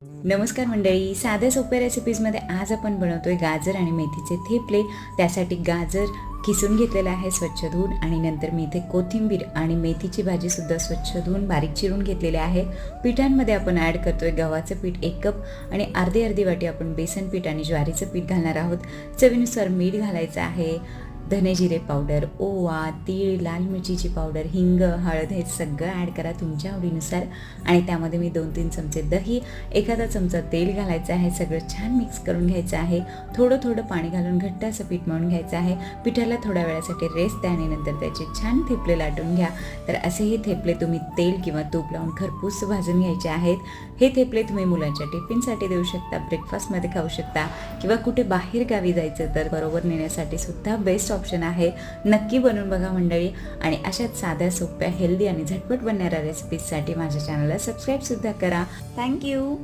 नमस्कार मंडळी, साध्या सोप्या रेसिपीजमध्ये आज आपण बनवतोय गाजर आणि मेथीचे थेपले. त्यासाठी गाजर किसून घेतलेलं आहे स्वच्छ धुवून, आणि नंतर मी इथे कोथिंबीर आणि मेथीची भाजीसुद्धा स्वच्छ धुवून बारीक चिरून घेतलेले आहे. पिठांमध्ये आपण ॲड करतोय गव्हाचं पीठ 1 कप आणि अर्धी वाटी आपण बेसन पीठ आणि ज्वारीचं पीठ घालणार आहोत. चवीनुसार मीठ घालायचं आहे, धने जिरे पावडर, ओवा, तीळ, लाल मिरचीची पावडर, हिंग, हळद हे सगळं ॲड करा तुमच्या आवडीनुसार. आणि त्यामध्ये मी 2-3 चमचे दही, एखादा चमचा तेल घालायचं आहे. सगळं छान मिक्स करून घ्यायचं आहे. थोडं पाणी घालून घट्ट असं पीठ मळून घ्यायचं आहे. पिठाला थोड्या वेळासाठी रेस्ट द्या आणि नंतर त्याचे छान थेपले लाटून घ्या. तर असे हे थेपले तुम्ही तेल किंवा तूप लावून खरपूस भाजून घ्यायचे आहेत. हे थेपले तुम्ही मुलांच्या टिफिनसाठी देऊ शकता, ब्रेकफास्टमध्ये खाऊ शकता, किंवा कुठे बाहेर गावी जायचं तर बरोबर नेण्यासाठी सुद्धा बेस्ट ऑप्शन आहे. नक्की बनवून बघा मंडळी. आणि अशाच साध्या सोप्या हेल्दी आणि झटपट बनणाऱ्या रेसिपीजसाठी माझ्या चॅनलला सबस्क्राईब सुद्धा करा. थँक्यू.